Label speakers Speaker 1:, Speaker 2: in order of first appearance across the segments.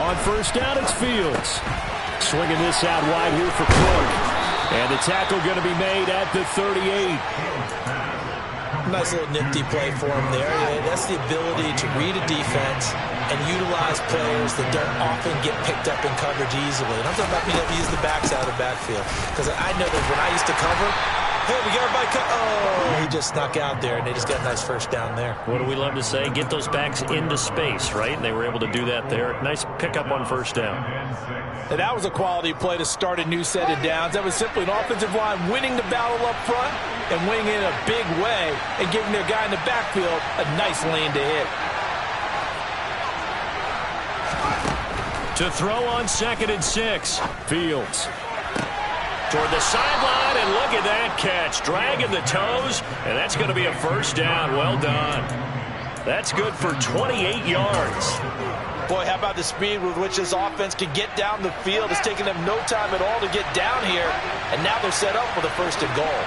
Speaker 1: On first down, it's Fields. Swinging this out wide here for Clark. And the tackle going to be made at the 38.
Speaker 2: Nice little nifty play for him there. That's the ability to read a defense and utilize players that don't often get picked up in coverage easily. And I'm talking about being able to use the backs out of the backfield. Because I know that when I used to cover, hey, we got everybody oh, he just snuck out there, and they just got a nice first down there.
Speaker 1: What do we love to say? Get those backs into space, right? And they were able to do that there. Nice pickup on first down.
Speaker 3: And that was a quality play to start a new set of downs. That was simply an offensive line winning the battle up front and winning in a big way and giving their guy in the backfield a nice lane to hit.
Speaker 1: To throw on 2nd and 6. Fields. Toward the sideline, and look at that catch. Dragging the toes, and that's going to be a first down. Well done. That's good for 28 yards.
Speaker 2: Boy, how about the speed with which this offense can get down the field. It's taking them no time at all to get down here, and now they're set up for the 1st and goal.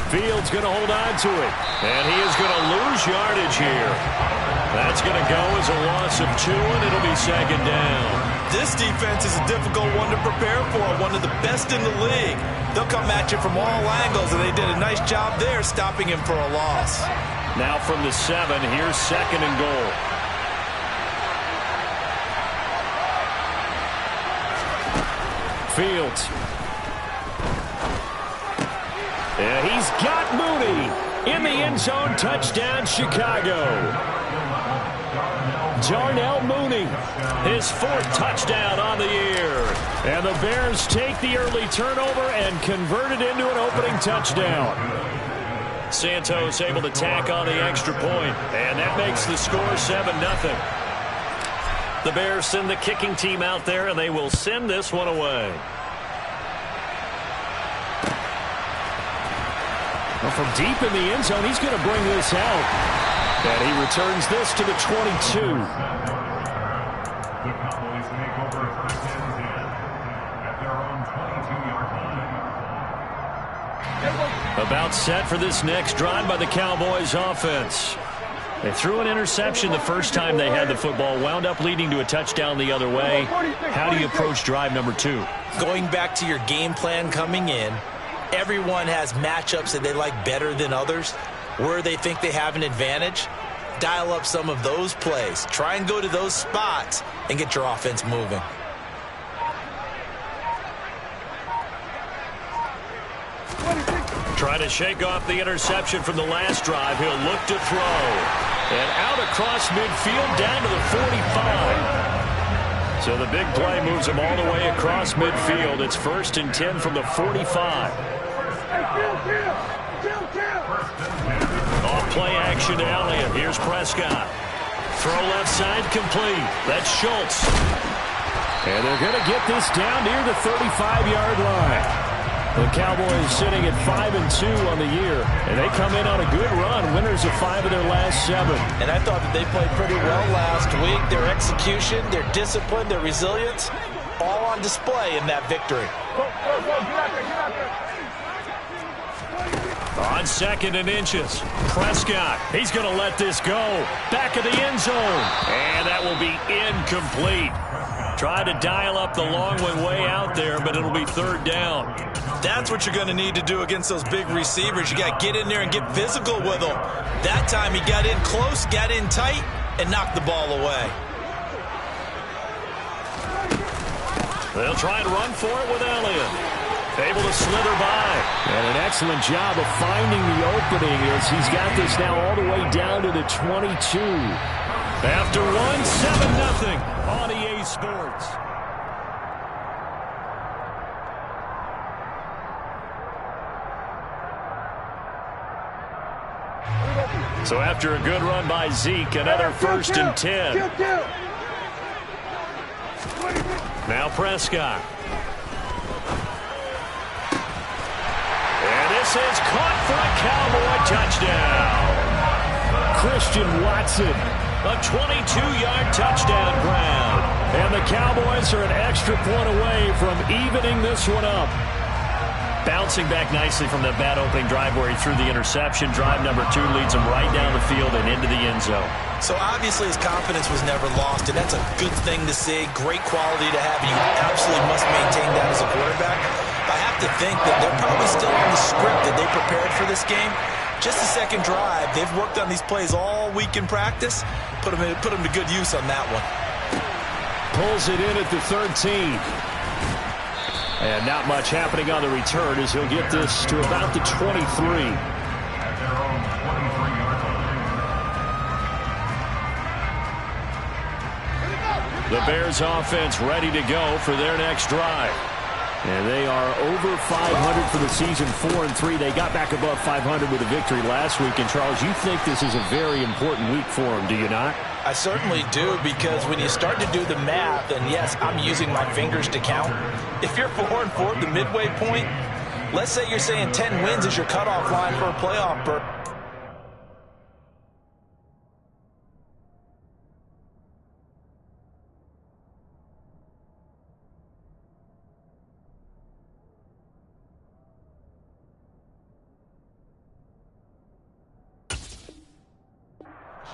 Speaker 1: Fields going to hold on to it, and he is going to lose yardage here. That's going to go as a loss of 2, and it'll be 2nd down.
Speaker 2: This defense is a difficult one to prepare for, one of the best in the league. They'll come at you from all angles, and they did a nice job there stopping him for a loss.
Speaker 1: Now from the 7, here's 2nd and goal. Fields. And he's got Mooney in the end zone. Touchdown, Chicago. Darnell Mooney, his 4th touchdown on the year. And the Bears take the early turnover and convert it into an opening touchdown. Santos able to tack on the extra point, and that makes the score 7-0. The Bears send the kicking team out there, and they will send this one away. Well, from deep in the end zone, he's going to bring this out. And he returns this to the 22. About set for this next drive by the Cowboys offense. They threw an interception the first time they had the football, wound up leading to a touchdown the other way. How do you approach drive number 2?
Speaker 2: Going back to your game plan coming in, everyone has matchups that they like better than others. Where they think they have an advantage, dial up some of those plays. Try and go to those spots and get your offense moving.
Speaker 1: Try to shake off the interception from the last drive. He'll look to throw. And out across midfield down to the 45. So the big play moves him all the way across midfield. It's 1st and 10 from the 45. Off play action to Elliott. Here's Prescott. Throw left side complete. That's Schultz. And they're going to get this down near the 35-yard line. The Cowboys sitting at 5-2 on the year, and they come in on a good run, winners of 5 of their last 7.
Speaker 2: And I thought that they played pretty well last week. Their execution, their discipline, their resilience, all on display in that victory.
Speaker 1: On 2nd and inches, Prescott, he's going to let this go. Back of the end zone, and that will be incomplete. Try to dial up the long one way out there, but it'll be 3rd down.
Speaker 2: That's what you're going to need to do against those big receivers. You got to get in there and get physical with them. That time he got in close, got in tight, and knocked the ball away.
Speaker 1: They'll try and run for it with Elliott. Able to slither by. And an excellent job of finding the opening as he's got this now all the way down to the 22. After 7-0 on EA Sports. So after a good run by Zeke, another 1st and 10. Now Prescott. And this is caught for a Cowboy touchdown. Christian Watson, a 22-yard touchdown grab. And the Cowboys are an extra point away from evening this one up. Bouncing back nicely from that bad opening drive where he threw the interception. Drive number 2 leads him right down the field and into the end zone.
Speaker 2: So obviously his confidence was never lost, and that's a good thing to see. Great quality to have. You absolutely must maintain that as a quarterback. I have to think that they're probably still on the script that they prepared for this game. Just the second drive. They've worked on these plays all week in practice. Put them to good use on that one.
Speaker 1: Pulls it in at the 13. And not much happening on the return as he'll get this to about the 23. The Bears offense ready to go for their next drive. And they are over 500 for the season, 4-3. They got back above 500 with a victory last week. And, Charles, you think this is a very important week for them, do you not?
Speaker 2: I certainly do, because when you start to do the math, and yes, I'm using my fingers to count. If you're 4-4 at the midway point, let's say you're saying 10 wins is your cutoff line for a playoff berth.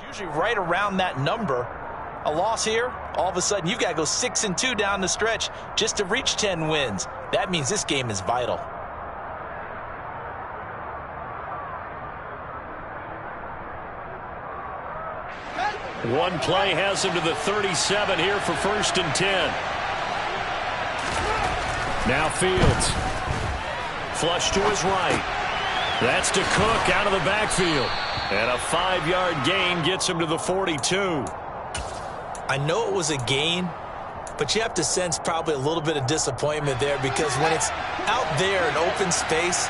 Speaker 2: Usually right around that number. A loss here, all of a sudden you've got to go 6-2 down the stretch just to reach 10 wins. That means this game is vital.
Speaker 1: One play has him to the 37 here for 1st and 10. Now Fields. Flush to his right. That's to Cook out of the backfield. And a 5-yard gain gets him to the 42.
Speaker 2: I know it was a gain, but you have to sense probably a little bit of disappointment there, because when it's out there in open space,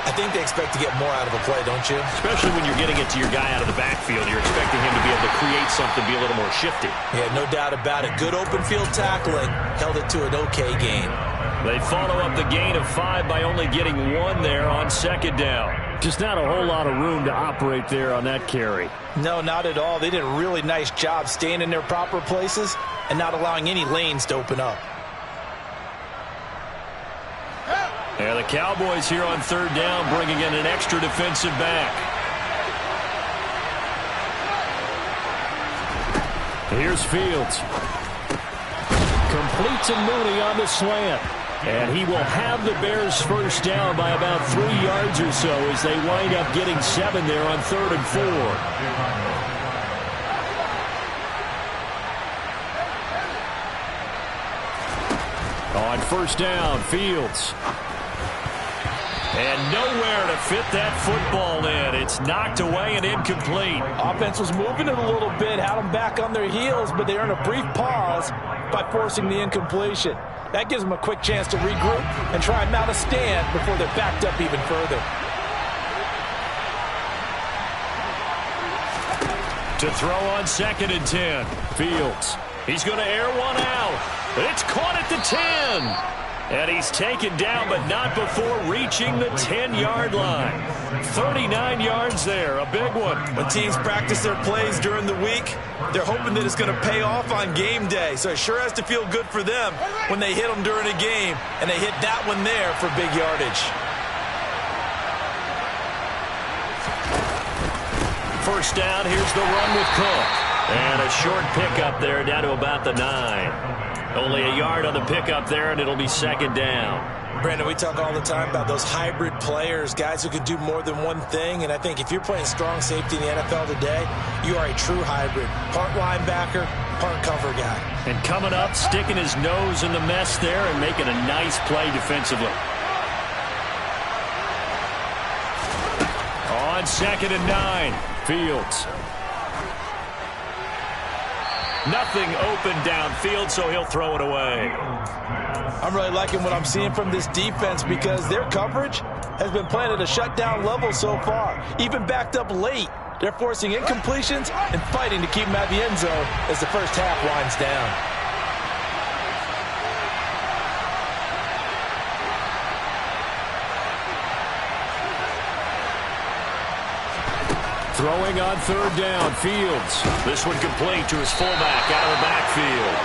Speaker 2: I think they expect to get more out of a play, don't you?
Speaker 1: Especially when you're getting it to your guy out of the backfield. You're expecting him to be able to create something, be a little more shifty.
Speaker 2: Yeah, no doubt about it. Good open field tackling. Held it to an okay gain.
Speaker 1: They follow up the gain of 5 by only getting 1 there on 2nd down. Just not a whole lot of room to operate there on that carry.
Speaker 2: No, not at all. They did a really nice job staying in their proper places and not allowing any lanes to open up.
Speaker 1: And the Cowboys here on 3rd down, bringing in an extra defensive back. Here's Fields. Complete to Mooney on the slant. And he will have the Bears 1st down by about 3 yards or so as they wind up getting 7 there on 3rd and 4. On 1st down, Fields. And nowhere to fit that football in. It's knocked away and incomplete.
Speaker 3: Offense was moving it a little bit, had them back on their heels, but they earned a brief pause by forcing the incompletion. That gives them a quick chance to regroup and try and mount a stand before they're backed up even further.
Speaker 1: To throw on 2nd and 10. Fields. He's going to air one out. It's caught at the 10. And he's taken down, but not before reaching the 10-yard line. 39 yards there, a big one.
Speaker 2: When teams practice their plays during the week, they're hoping that it's going to pay off on game day. So it sure has to feel good for them when they hit them during a game, and they hit that one there for big yardage.
Speaker 1: 1st down, here's the run with Cook. And a short pickup there down to about the 9. Only a yard on the pickup there, and it'll be 2nd down.
Speaker 2: Brandon, we talk all the time about those hybrid players, guys who can do more than one thing. And I think if you're playing strong safety in the NFL today, you are a true hybrid. Part linebacker, part cover guy.
Speaker 1: And coming up, sticking his nose in the mess there and making a nice play defensively. On 2nd and 9, Fields. Nothing open downfield, so he'll throw it away.
Speaker 3: I'm really liking what I'm seeing from this defense, because their coverage has been playing at a shutdown level so far. Even backed up late, they're forcing incompletions and fighting to keep them out of the end zone as the 1st half winds down.
Speaker 1: Throwing on 3rd down, Fields. This one complete to his fullback out of the backfield.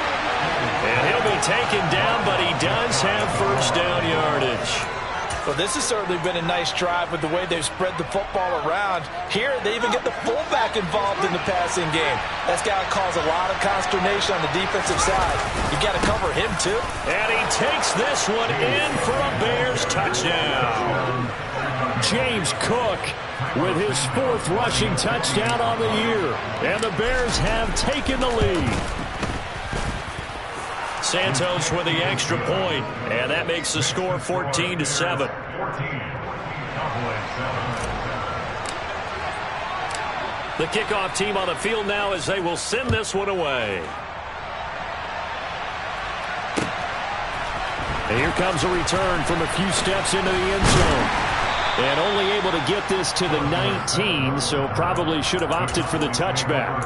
Speaker 1: And he'll be taken down, but he does have 1st down yardage.
Speaker 3: Well, this has certainly been a nice drive with the way they've spread the football around. Here, they even get the fullback involved in the passing game. That's got to cause a lot of consternation on the defensive side. You got to cover him, too.
Speaker 1: And he takes this one in for a Bears touchdown. James Cook with his 4th rushing touchdown on the year. And the Bears have taken the lead. Santos with the extra point, and that makes the score 14-7. The kickoff team on the field now as they will send this one away. And here comes a return from a few steps into the end zone. And only able to get this to the 19, so probably should have opted for the touchback.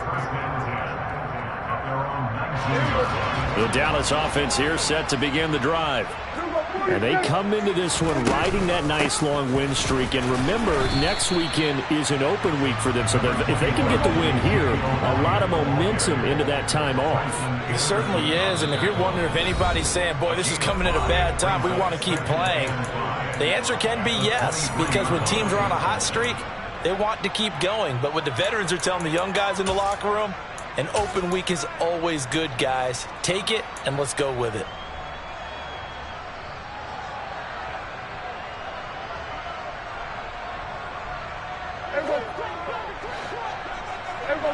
Speaker 1: The Dallas offense here set to begin the drive. And they come into this one riding that nice long win streak. And remember, next weekend is an open week for them. So if they can get the win here, a lot of momentum into that time off.
Speaker 3: It certainly is. And if you're wondering if anybody's saying, boy, this is coming at a bad time, we want to keep playing, the answer can be yes. Because when teams are on a hot streak, they want to keep going. But what the veterans are telling the young guys in the locker room, an open week is always good, guys. Take it, and let's go with it.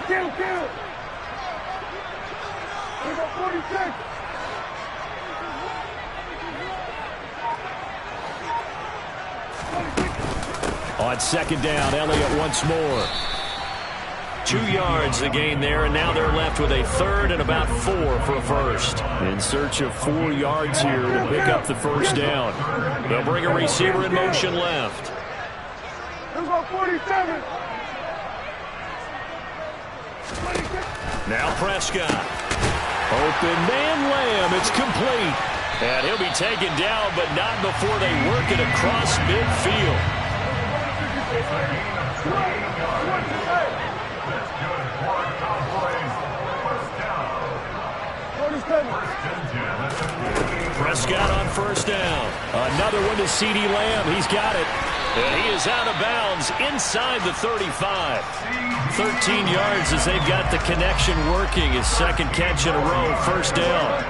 Speaker 4: Kill. 46.
Speaker 1: On second down, Elliott once more. 2 yards the gain there, and now they're left with a 3rd and about 4 for a first. In search of 4 yards here to pick up the first down. They'll bring a receiver in motion left.
Speaker 4: 47.
Speaker 1: Now Prescott. Open man Lamb. It's complete. And he'll be taken down, but not before they work it across midfield. Prescott on first down. Another one to C.D. Lamb. He's got it. And he is out of bounds inside the 35. 13 yards as they've got the connection working. His second catch in a row, first down.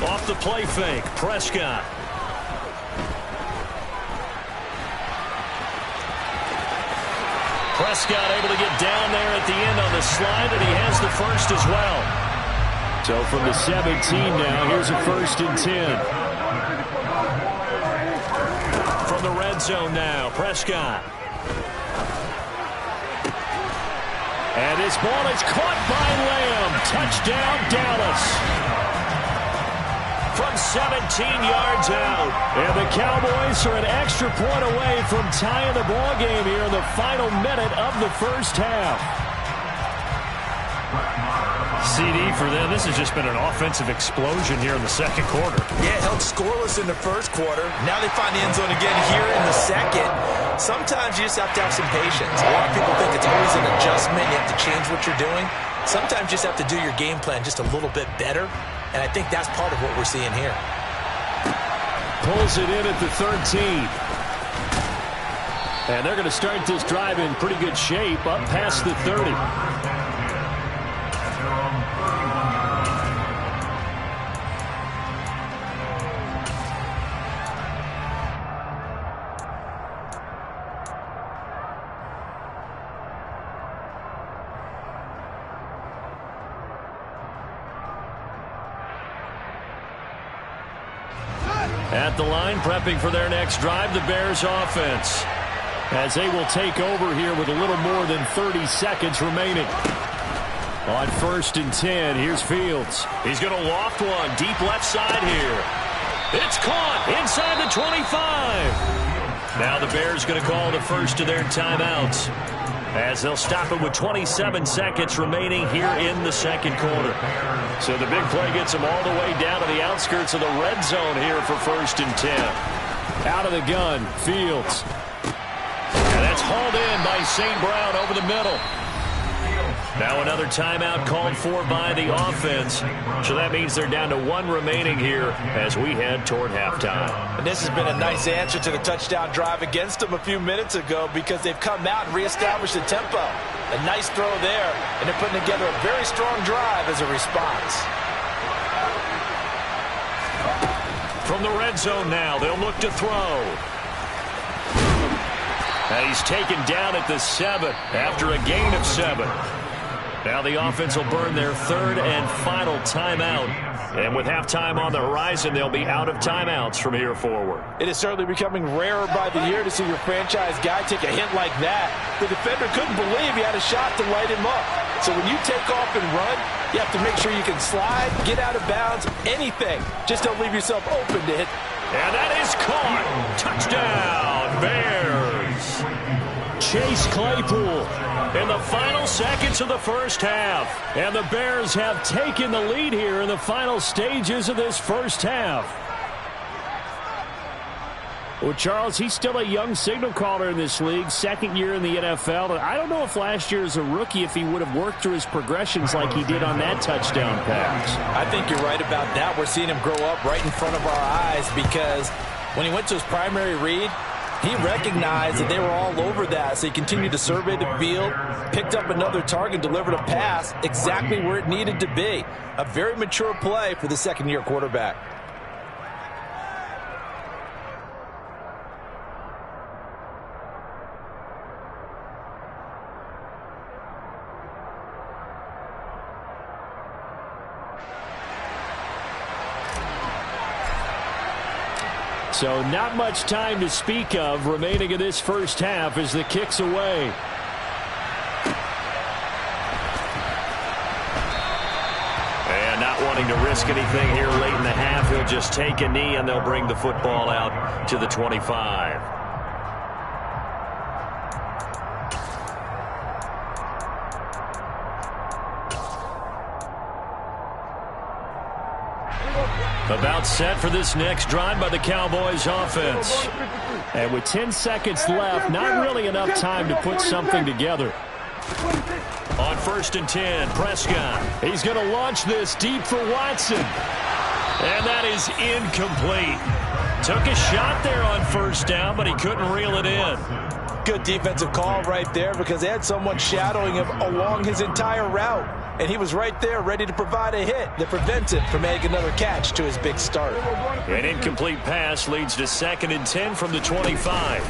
Speaker 1: Off the play fake, Prescott. Prescott able to get down there at the end on the slide, and he has the first as well. So from the 17 now, here's a 1st and 10. From the red zone now, Prescott. And his ball is caught by Lamb. Touchdown, Dallas. From 17 yards out. And the Cowboys are an extra point away from tying the ball game here in the final minute of the first half. CD for them. This has just been an offensive explosion here in the second quarter.
Speaker 2: Yeah, held scoreless in the first quarter. Now they find the end zone again here in the second. Sometimes you just have to have some patience. A lot of people think it's always an adjustment. You have to change what you're doing. Sometimes you just have to do your game plan just a little bit better. And I think that's part of what we're seeing here.
Speaker 1: Pulls it in at the 13. And they're going to start this drive in pretty good shape up past the 30. At the line, prepping for their next drive, the Bears offense. As they will take over here with a little more than 30 seconds remaining. On 1st and 10, here's Fields. He's going to loft one deep left side here. It's caught inside the 25. Now the Bears going to call the first of their timeouts, as they'll stop it with 27 seconds remaining here in the second quarter. So the big play gets them all the way down to the outskirts of the red zone here for 1st and 10. Out of the gun, Fields. And that's hauled in by St. Brown over the middle. Now another timeout called for by the offense. So that means they're down to 1 remaining here as we head toward halftime.
Speaker 3: And this has been a nice answer to the touchdown drive against them a few minutes ago because they've come out and reestablished the tempo. A nice throw there, and they're putting together a very strong drive as a response.
Speaker 1: From the red zone now, they'll look to throw. And he's taken down at the 7 after a gain of 7. Now the offense will burn their 3rd and final timeout. And with halftime on the horizon, they'll be out of timeouts from here forward.
Speaker 3: It is certainly becoming rarer by the year to see your franchise guy take a hit like that. The defender couldn't believe he had a shot to light him up. So when you take off and run, you have to make sure you can slide, get out of bounds, anything. Just don't leave yourself open to hit.
Speaker 1: And that is caught. Touchdown, Bears. Chase Claypool in the final seconds of the first half. And the Bears have taken the lead here in the final stages of this first half. Well, Charles, he's still a young signal caller in this league, 2nd year in the NFL. And I don't know if last year as a rookie, if he would have worked through his progressions like he did on that touchdown pass.
Speaker 3: I think you're right about that. We're seeing him grow up right in front of our eyes because when he went to his primary read, he recognized that they were all over that, so he continued to survey the field, picked up another target, delivered a pass exactly where it needed to be. A very mature play for the 2nd-year quarterback.
Speaker 1: So not much time to speak of remaining in this first half as the kick's away. And not wanting to risk anything here late in the half, he'll just take a knee and they'll bring the football out to the 25. About set for this next drive by the Cowboys offense. And with 10 seconds left, not really enough time to put something together. On 1st and 10, Prescott. He's going to launch this deep for Watson. And that is incomplete. Took a shot there on 1st down, but he couldn't reel it in.
Speaker 3: Good defensive call right there because they had someone shadowing him along his entire route. And he was right there ready to provide a hit that prevents him from adding another catch to his big start.
Speaker 1: An incomplete pass leads to 2nd and 10 from the 25.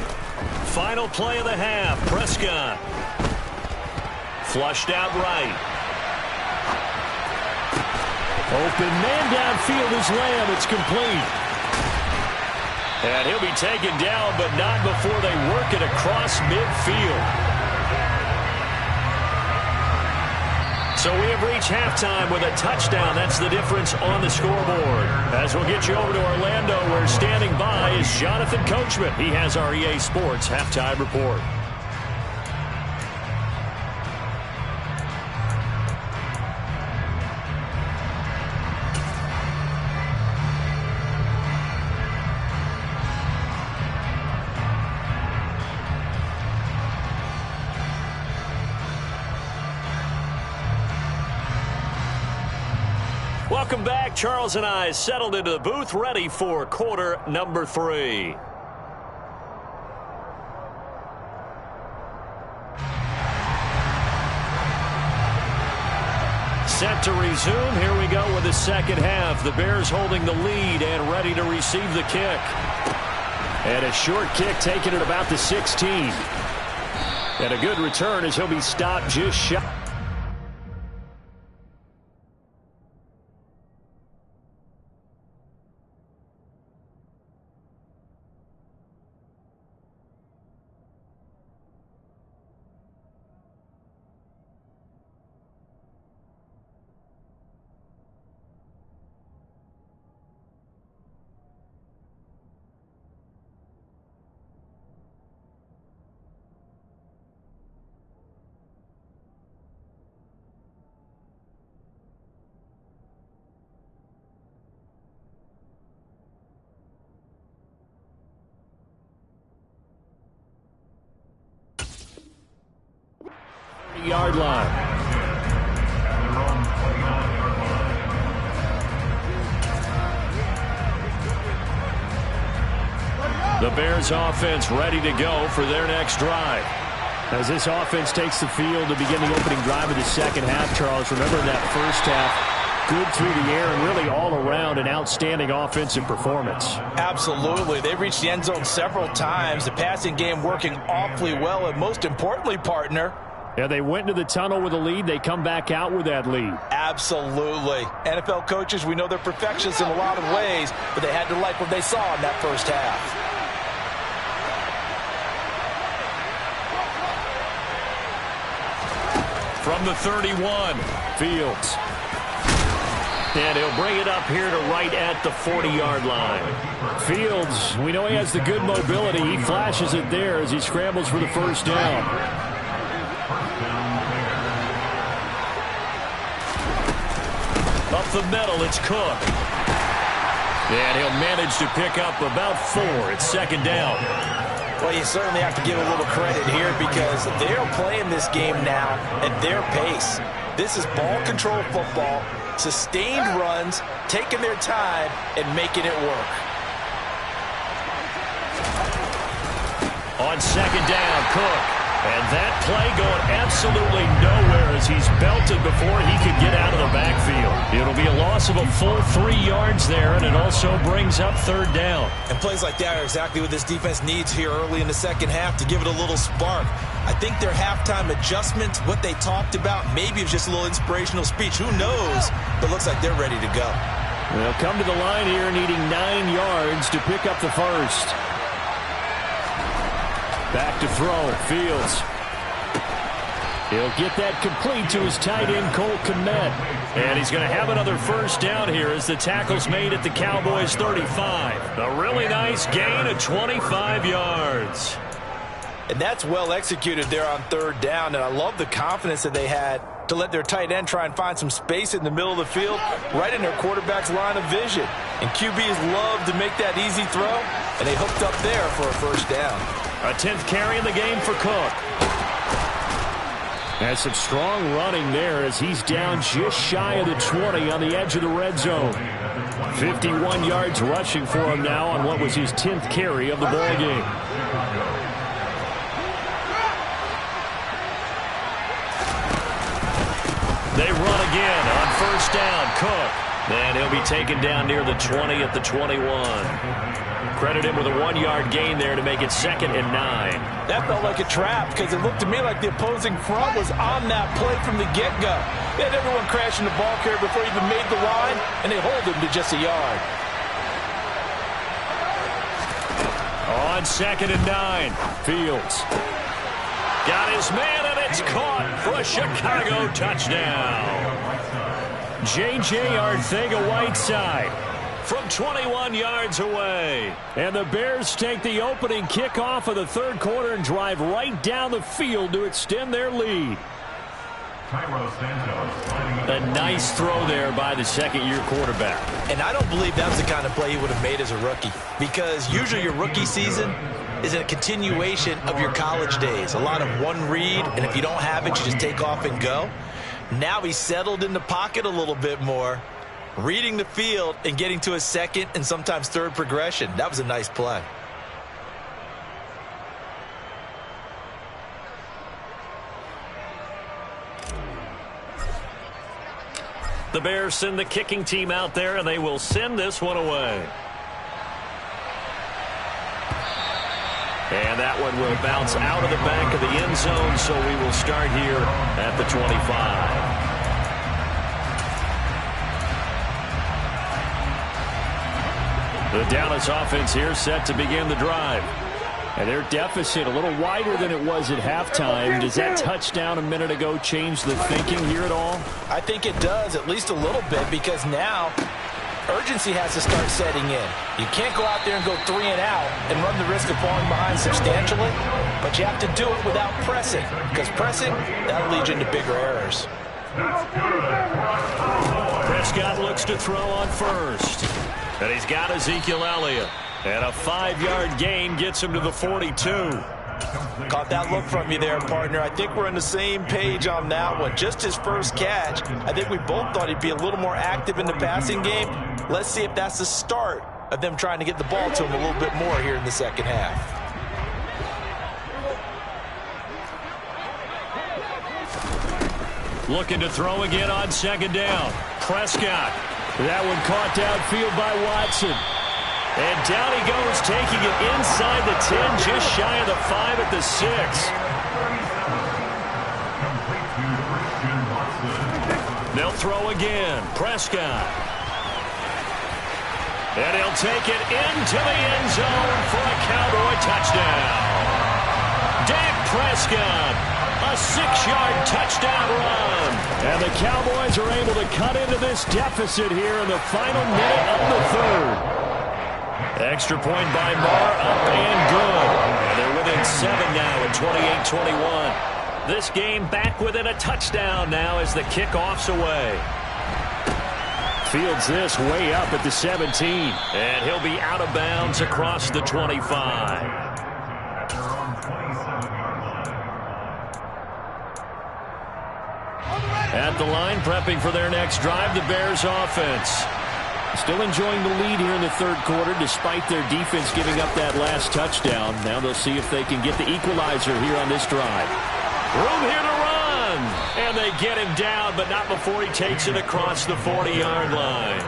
Speaker 1: Final play of the half, Prescott. Flushed out right. Open man downfield is Lamb. It's complete. And he'll be taken down, but not before they work it across midfield. So we have reached halftime with a touchdown. That's the difference on the scoreboard. As we'll get you over to Orlando, where standing by is Jonathan Coachman. He has our EA Sports halftime report. Welcome back. Charles and I settled into the booth, ready for quarter number 3. Set to resume. Here we go with the second half. The Bears holding the lead and ready to receive the kick. And a short kick taken at about the 16. And a good return as he'll be stopped just shy. 40-yard line. The Bears offense ready to go for their next drive. As this offense takes the field to begin the opening drive of the second half, Charles, remember in that first half, good through the air and really all around an outstanding offensive performance.
Speaker 3: Absolutely. They've reached the end zone several times. The passing game working awfully well, and most importantly, partner,
Speaker 1: yeah, they went into the tunnel with a lead. They come back out with that lead.
Speaker 3: Absolutely. NFL coaches, we know they're perfectionists in a lot of ways, but they had to like what they saw in that first half.
Speaker 1: From the 31, Fields. And he'll bring it up here to right at the 40-yard line. Fields, we know he has the good mobility. He flashes it there as he scrambles for the first down. Up the middle, it's Cook. And he'll manage to pick up about 4. It's second down.
Speaker 3: Well, you certainly have to give a little credit here because they're playing this game now at their pace. This is ball control football, sustained runs, taking their time, and making it work.
Speaker 1: On second down, Cook. And that play going absolutely nowhere as he's belted before he could get out of the backfield. It'll be a loss of a full 3 yards there, and it also brings up third down.
Speaker 3: And plays like that are exactly what this defense needs here early in the second half to give it a little spark. I think their halftime adjustments, what they talked about, maybe it's just a little inspirational speech. Who knows? But it looks like they're ready to go.
Speaker 1: They'll come to the line here needing 9 yards to pick up the first. Back to throw, Fields. He'll get that complete to his tight end, Cole Kmet. And he's going to have another first down here as the tackle's made at the Cowboys' 35. A really nice gain of 25 yards.
Speaker 3: And that's well executed there on third down. And I love the confidence that they had to let their tight end try and find some space in the middle of the field, right in their quarterback's line of vision. And QBs love to make that easy throw, and they hooked up there for a first down.
Speaker 1: A 10th carry in the game for Cook. Has some strong running there as he's down just shy of the 20 on the edge of the red zone. 51 yards rushing for him now on what was his 10th carry of the ball game. They run again on first down. Cook. And he'll be taken down near the 20 at the 21. Credit him with a 1-yard gain there to make it 2nd and 9.
Speaker 3: That felt like a trap because it looked to me like the opposing front was on that play from the get-go. They had everyone crashing the ball carrier before he even made the line, and they hold him to just a yard.
Speaker 1: On 2nd and 9, Fields. Got his man, and it's caught for a Chicago touchdown. J.J. Arcega-Whiteside from 21 yards away. And the Bears take the opening kickoff of the third quarter and drive right down the field to extend their lead. A nice throw there by the second-year quarterback.
Speaker 3: And I don't believe that was the kind of play he would have made as a rookie, because usually your rookie season is a continuation of your college days. A lot of one read, and if you don't have it, you just take off and go. Now he's settled in the pocket a little bit more, reading the field and getting to a second and sometimes third progression. That was a nice play.
Speaker 1: The Bears send the kicking team out there, and they will send this one away. And that one will bounce out of the back of the end zone, so we will start here at the 25. The Dallas offense here set to begin the drive. And their deficit a little wider than it was at halftime. Does that touchdown a minute ago change the thinking here at all?
Speaker 3: I think it does, at least a little bit, because now urgency has to start setting in. You can't go out there and go 3 and out and run the risk of falling behind substantially, but you have to do it without pressing, because pressing, that'll lead you into bigger errors.
Speaker 1: Prescott looks to throw on first. And he's got Ezekiel Elliott. And a 5-yard gain gets him to the 42.
Speaker 3: Caught that look from you there, partner. I think we're on the same page on that one. Just his first catch. I think we both thought he'd be a little more active in the passing game. Let's see if that's the start of them trying to get the ball to him a little bit more here in the second half.
Speaker 1: Looking to throw again on second down. Prescott. That one caught downfield by Watson. And down he goes, taking it inside the 10, just shy of the 5 at the 6. They'll throw again. Prescott. And he'll take it into the end zone for a Cowboy touchdown. Dak Prescott, a 6-yard touchdown run. And the Cowboys are able to cut into this deficit here in the final minute of the third. Extra point by Marr, up and good. And they're within 7 now at 28-21. This game back within a touchdown now as the kickoff's away. Fields this way up at the 17. And he'll be out of bounds across the 25. At the line, prepping for their next drive, the Bears offense. Still enjoying the lead here in the third quarter despite their defense giving up that last touchdown. Now they'll see if they can get the equalizer here on this drive. Room here to run. And they get him down, but not before he takes it across the 40-yard line.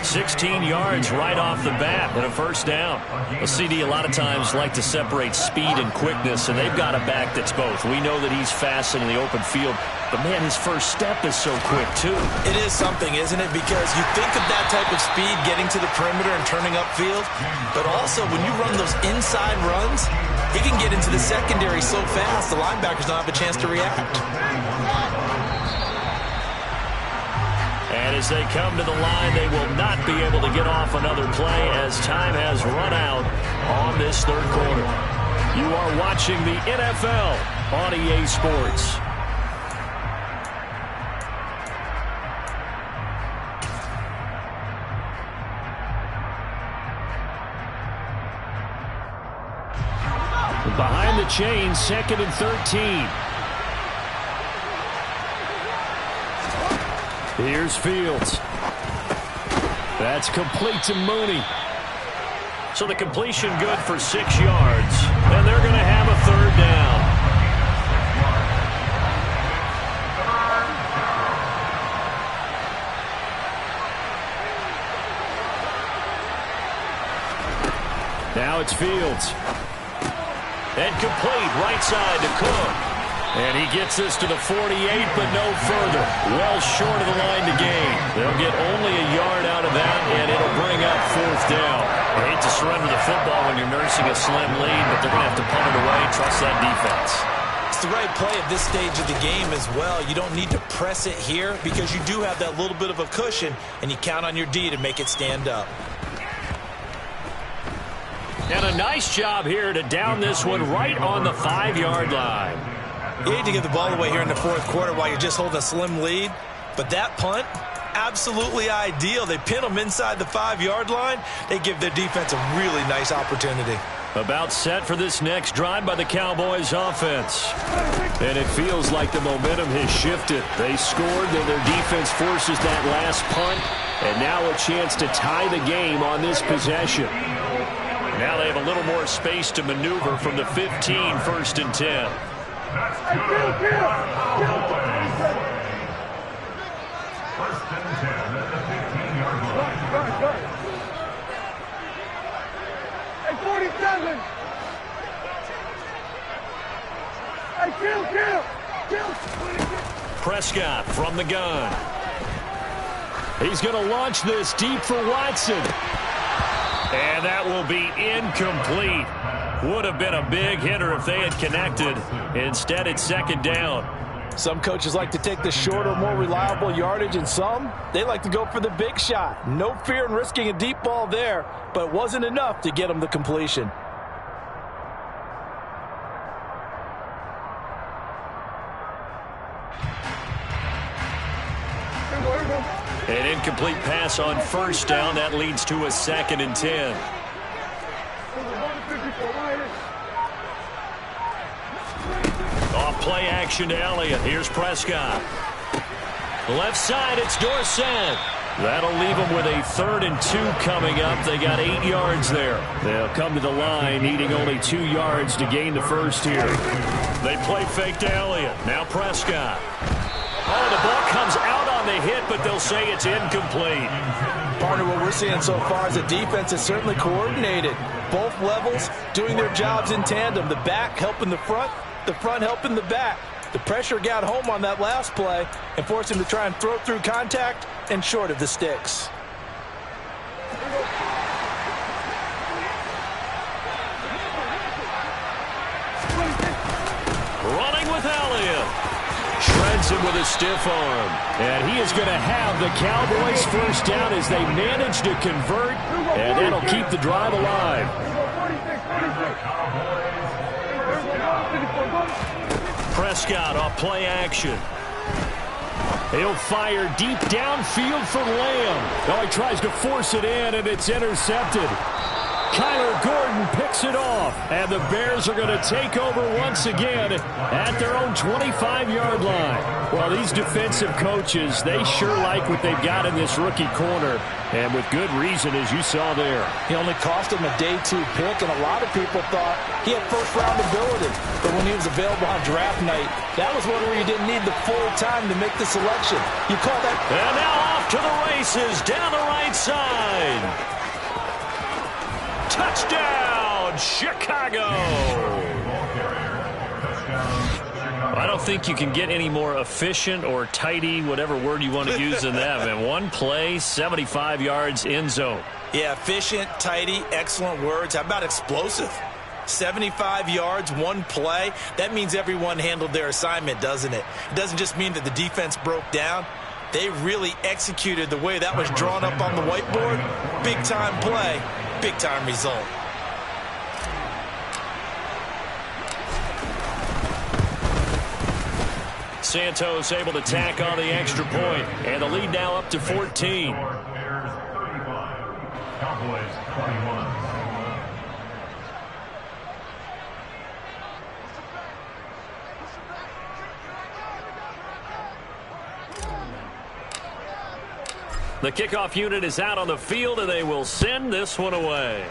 Speaker 1: 16 yards right off the bat and a first down. A CD a lot of times like to separate speed and quickness, and they've got a back that's both. We know that he's fast in the open field, but man, his first step is so quick too.
Speaker 2: It is something, isn't it? Because you think of that type of speed getting to the perimeter and turning upfield, but also when you run those inside runs, he can get into the secondary so fast the linebackers don't have a chance to react.
Speaker 1: And as they come to the line, they will not be able to get off another play as time has run out on this third quarter. You are watching the NFL on EA Sports. Behind the chains, 2nd and 13. Here's Fields. That's complete to Mooney. So the completion good for 6 yards. And they're going to have a third down. Now it's Fields. And complete right side to Cook. And he gets this to the 48, but no further. Well short of the line to gain. They'll get only a yard out of that, and it'll bring up 4th down. I hate to surrender the football when you're nursing a slim lead, but they're going to have to punt it away. Trust that defense.
Speaker 2: It's the right play at this stage of the game as well. You don't need to press it here because you do have that little bit of a cushion, and you count on your D to make it stand up.
Speaker 1: And a nice job here to down this one right on the 5-yard line.
Speaker 2: You hate to give the ball away here in the fourth quarter while you're just holding a slim lead, but that punt, absolutely ideal. They pin them inside the 5-yard line. They give their defense a really nice opportunity.
Speaker 1: About set for this next drive by the Cowboys offense. And it feels like the momentum has shifted. They scored, then their defense forces that last punt, and now a chance to tie the game on this possession. Now they have a little more space to maneuver from the 15, 1st and 10. Prescott from the gun. He's going to launch this deep for Watson. And that will be incomplete. Would have been a big hitter if they had connected. Instead, it's 2nd down.
Speaker 3: Some coaches like to take the shorter, more reliable yardage, and some, they like to go for the big shot. No fear in risking a deep ball there, but it wasn't enough to get them the completion.
Speaker 1: An incomplete pass on 1st down. That leads to a 2nd and 10. Play action to Elliott. Here's Prescott. Left side, it's Dorsett. That'll leave them with a 3rd and 2 coming up. They got 8 yards there. They'll come to the line needing only 2 yards to gain the first here. They play fake to Elliott. Now Prescott. Oh, the ball comes out on the hit, but they'll say it's incomplete.
Speaker 3: Partner, what we're seeing so far is the defense is certainly coordinated. Both levels doing their jobs in tandem. The back helping the front helping the back. The pressure got home on that last play and forced him to try and throw through contact and short of the sticks.
Speaker 1: Running with Elliott. Shreds him with a stiff arm. And he is going to have the Cowboys first down as they manage to convert. And that'll keep the drive alive. Prescott off play action. He'll fire deep downfield for Lamb. Oh, he tries to force it in, and it's intercepted. Kyler Gordon picks it off, and the Bears are going to take over once again at their own 25-yard line. Well, these defensive coaches, they sure like what they've got in this rookie corner, and with good reason, as you saw there.
Speaker 3: He only cost him a day 2 pick, and a lot of people thought he had first-round ability. But when he was available on draft night, that was one where you didn't need the full time to make the selection. You call that...
Speaker 1: And now off to the races down the right side. Touchdown, Chicago! I don't think you can get any more efficient or tidy, whatever word you want to use in that. Man, one play, 75 yards, end zone.
Speaker 2: Yeah, efficient, tidy, excellent words. How about explosive? 75 yards, one play. That means everyone handled their assignment, doesn't it? It doesn't just mean that the defense broke down. They really executed the way that was drawn up on the whiteboard. Big-time play, big-time result.
Speaker 1: Santos able to tack on the extra point, and the lead now up to 14.
Speaker 4: Cowboys 21.
Speaker 1: The kickoff unit is out on the field, and they will send this one away.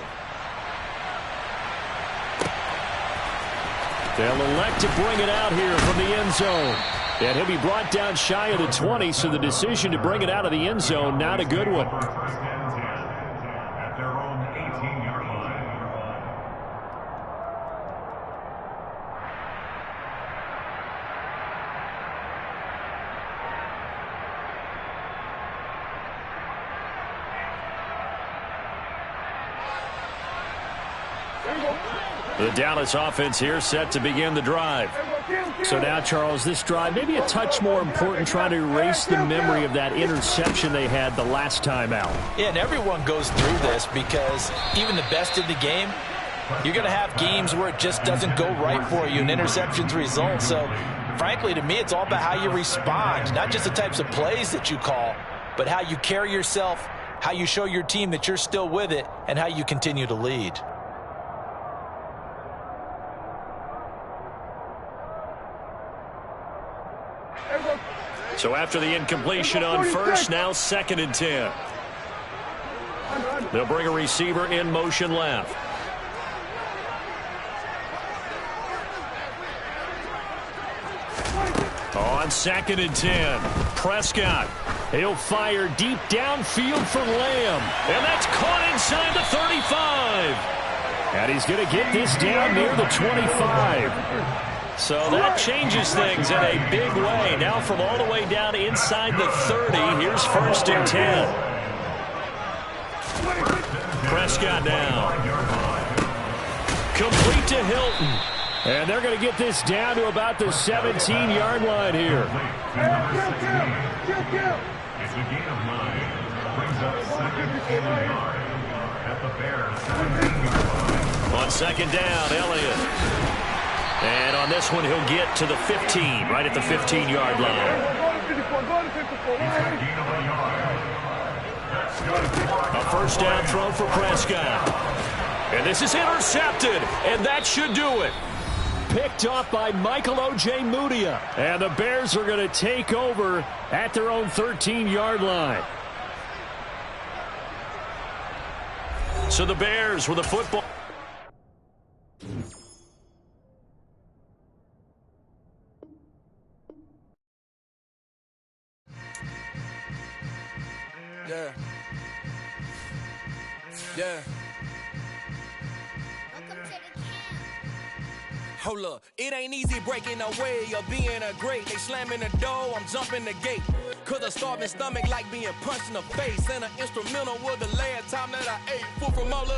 Speaker 1: They'll elect to bring it out here from the end zone. And he'll be brought down shy of the 20, so the decision to bring it out of the end zone, not a good one.
Speaker 4: At their own 18-yard line.
Speaker 1: The Dallas offense here set to begin the drive. So now, Charles, this drive maybe a touch more important, trying to erase the memory of that interception they had the last time out.
Speaker 3: Yeah, and everyone goes through this because even the best in the game, you're going to have games where it just doesn't go right for you and interceptions result. So, frankly, to me, it's all about how you respond, not just the types of plays that you call, but how you carry yourself, how you show your team that you're still with it, and how you continue to lead.
Speaker 1: So after the incompletion on first, now 2nd and 10. They'll bring a receiver in motion left. On 2nd and 10, Prescott. He'll fire deep downfield for Lamb. And that's caught inside the 35. And he's going to get this down near the 25. So that changes things in a big way. Now from all the way down inside the 30, here's 1st and 10. Prescott now. Complete to Hilton. And they're going to get this down to about the 17-yard line here.
Speaker 4: It's a gain of 9. Brings up 2nd and 9 at the Bears 17-yard line.
Speaker 1: On 2nd down, Elliott. And on this one, he'll get to the 15, right at the 15-yard line. A first down throw for Prescott. And this is intercepted, and that should do it. picked off by Michael Ojemudia. And the Bears are going to take over at their own 13-yard line. So the Bears with the football.
Speaker 5: Yeah. Yeah. Hold up, it ain't easy breaking away or being a great. They slamming the door, I'm jumping the gate. Cause a starving stomach like being punched in the face. And an instrumental was the last time that I ate food from all of